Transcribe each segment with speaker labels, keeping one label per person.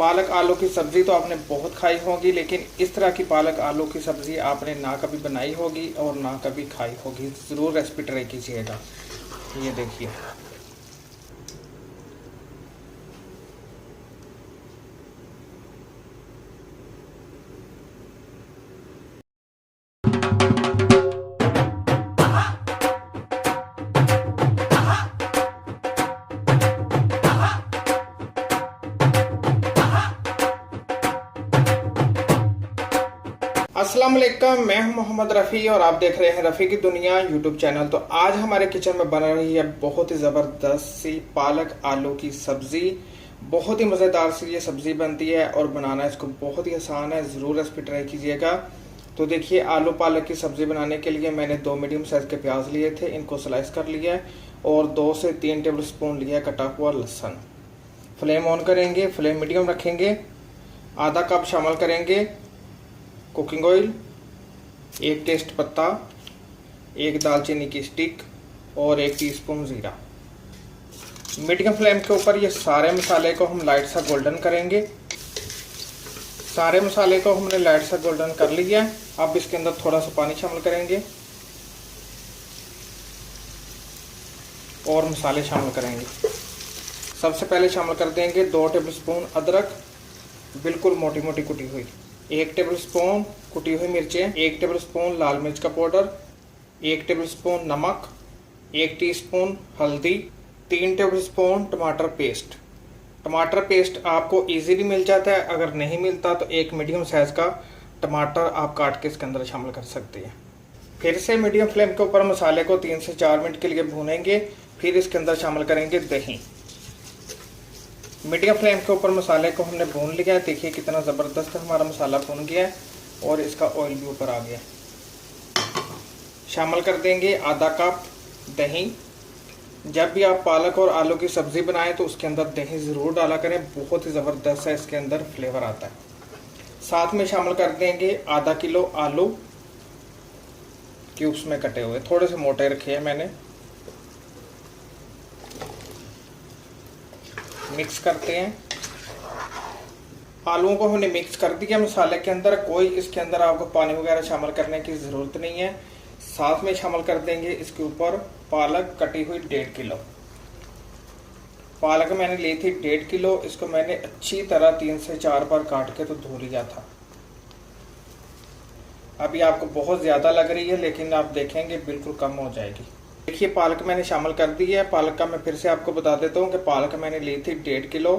Speaker 1: पालक आलू की सब्ज़ी तो आपने बहुत खाई होगी, लेकिन इस तरह की पालक आलू की सब्ज़ी आपने ना कभी बनाई होगी और ना कभी खाई होगी। ज़रूर रेसिपी ट्राई कीजिएगा। ये देखिए, अस्सलाम वालेकुम। मैं हूं मोहम्मद रफ़ी और आप देख रहे हैं रफ़ी की दुनिया यूट्यूब चैनल। तो आज हमारे किचन में बन रही है बहुत ही ज़बरदस्त सी पालक आलू की सब्ज़ी। बहुत ही मज़ेदार सी ये सब्ज़ी बनती है और बनाना इसको बहुत ही आसान है। ज़रूर रेसिपी ट्राई कीजिएगा। तो देखिए, आलू पालक की सब्ज़ी बनाने के लिए मैंने 2 मीडियम साइज़ के प्याज लिए थे, इनको स्लाइस कर लिया है और 2 से 3 टेबल स्पून लिया कटा हुआ लहसुन। फ्लेम ऑन करेंगे, फ्लेम मीडियम रखेंगे। आधा कप शामिल करेंगे कुकिंग ऑयल, 1 टेस्ट पत्ता, 1 दालचीनी की स्टिक और 1 टीस्पून ज़ीरा। मीडियम फ्लेम के ऊपर ये सारे मसाले को हम लाइट सा गोल्डन करेंगे। सारे मसाले को हमने लाइट सा गोल्डन कर लिया है। अब इसके अंदर थोड़ा सा पानी शामिल करेंगे और मसाले शामिल करेंगे। सबसे पहले शामिल कर देंगे 2 टेबल स्पून अदरक, बिल्कुल मोटी मोटी कुटी हुई, 1 टेबल स्पून कुटी हुई मिर्चें, 1 टेबल स्पून लाल मिर्च का पाउडर, 1 टेबल स्पून नमक, 1 टीस्पून हल्दी, 3 टेबल स्पून टमाटर पेस्ट। टमाटर पेस्ट आपको इजीली मिल जाता है, अगर नहीं मिलता तो 1 मीडियम साइज़ का टमाटर आप काट के इसके अंदर शामिल कर सकते हैं। फिर से मीडियम फ्लेम के ऊपर मसाले को 3 से 4 मिनट के लिए भूनेंगे। फिर इसके अंदर शामिल करेंगे दही। मीडियम फ्लेम के ऊपर मसाले को हमने भून लिया है। देखिए कितना ज़बरदस्त हमारा मसाला भून गया है और इसका ऑयल भी ऊपर आ गया। शामिल कर देंगे आधा कप दही। जब भी आप पालक और आलू की सब्ज़ी बनाएं तो उसके अंदर दही ज़रूर डाला करें, बहुत ही ज़बरदस्त है इसके अंदर फ्लेवर आता है। साथ में शामिल कर देंगे आधा किलो आलू क्यूब्स में कटे हुए, थोड़े से मोटे रखे हैं मैंने। मिक्स करते हैं। आलूओं को हमने मिक्स कर दिया मसाले के अंदर। कोई इसके अंदर आपको पानी वगैरह शामिल करने की ज़रूरत नहीं है। साथ में शामिल कर देंगे इसके ऊपर पालक कटी हुई 1.5 किलो। पालक मैंने ली थी 1.5 किलो। इसको मैंने अच्छी तरह 3 से 4 बार काट के तो धो लिया था। अभी आपको बहुत ज़्यादा लग रही है, लेकिन आप देखेंगे बिल्कुल कम हो जाएगी। देखिए, पालक मैंने शामिल कर दी है। पालक का मैं फिर से आपको बता देता हूँ कि पालक मैंने ली थी 1.5 किलो।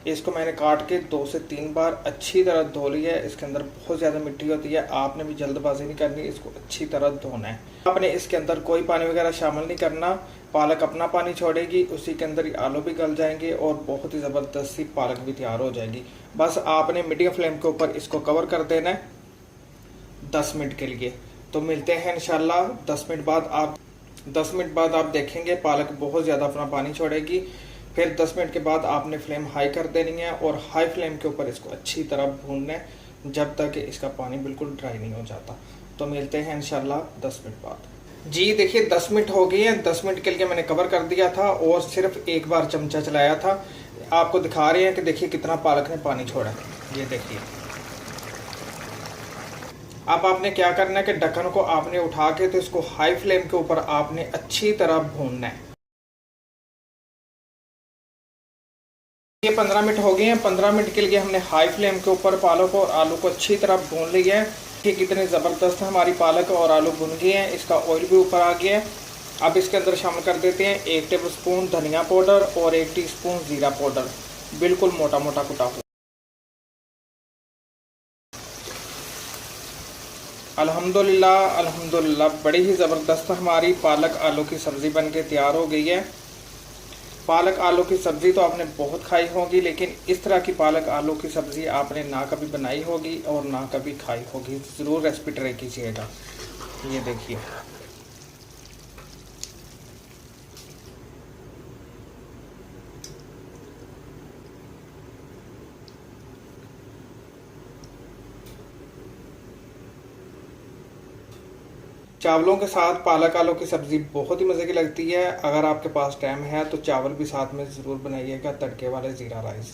Speaker 1: इसको मैंने काट के 2 से 3 बार अच्छी तरह धो लिया है। इसके अंदर बहुत ज़्यादा मिट्टी होती है, आपने भी जल्दबाजी नहीं करनी, इसको अच्छी तरह धोना है। आपने इसके अंदर कोई पानी वगैरह शामिल नहीं करना। पालक अपना पानी छोड़ेगी, उसी के अंदर ही आलू भी गल जाएंगे और बहुत ही ज़बरदस्त सी पालक भी तैयार हो जाएगी। बस आपने मीडियम फ्लेम के ऊपर इसको कवर कर देना है 10 मिनट के लिए। तो मिलते हैं इंशाल्लाह 10 मिनट बाद आप देखेंगे पालक बहुत ज़्यादा अपना पानी छोड़ेगी। फिर 10 मिनट के बाद आपने फ्लेम हाई कर देनी है और हाई फ्लेम के ऊपर इसको अच्छी तरह भूनना है जब तक कि इसका पानी बिल्कुल ड्राई नहीं हो जाता। तो मिलते हैं इंशाल्लाह 10 मिनट बाद। जी देखिए, 10 मिनट हो गए हैं। 10 मिनट के लिए मैंने कवर कर दिया था और सिर्फ 1 बार चमचा चलाया था। आपको दिखा रहे हैं कि देखिए कितना पालक ने पानी छोड़ा है। ये देखिए, अब आपने क्या करना है कि ढक्कन को आपने उठा के तो इसको हाई फ्लेम के ऊपर आपने अच्छी तरह भूनना है। ये 15 मिनट हो गए हैं। 15 मिनट के लिए हमने हाई फ्लेम के ऊपर पालक और आलू को अच्छी तरह भून लिया है कि कितने ज़बरदस्त हमारी पालक और आलू भुन गए हैं। इसका ऑयल भी ऊपर आ गया है। अब इसके अंदर शामिल कर देते हैं 1 टेबल स्पून धनिया पाउडर और 1 टीस्पून ज़ीरा पाउडर, बिल्कुल मोटा मोटा कुटा हुआ। अल्हम्दुलिल्लाह अल्हम्दुलिल्लाह, बड़ी ही ज़बरदस्त हमारी पालक आलू की सब्ज़ी बन के तैयार हो गई है। पालक आलू की सब्ज़ी तो आपने बहुत खाई होगी, लेकिन इस तरह की पालक आलू की सब्ज़ी आपने ना कभी बनाई होगी और ना कभी खाई होगी। ज़रूर रेसिपी ट्राई कीजिएगा। ये देखिए, चावलों के साथ पालक आलू की सब्ज़ी बहुत ही मज़े की लगती है। अगर आपके पास टाइम है तो चावल भी साथ में ज़रूर बनाइएगा, तड़के वाले ज़ीरा राइस।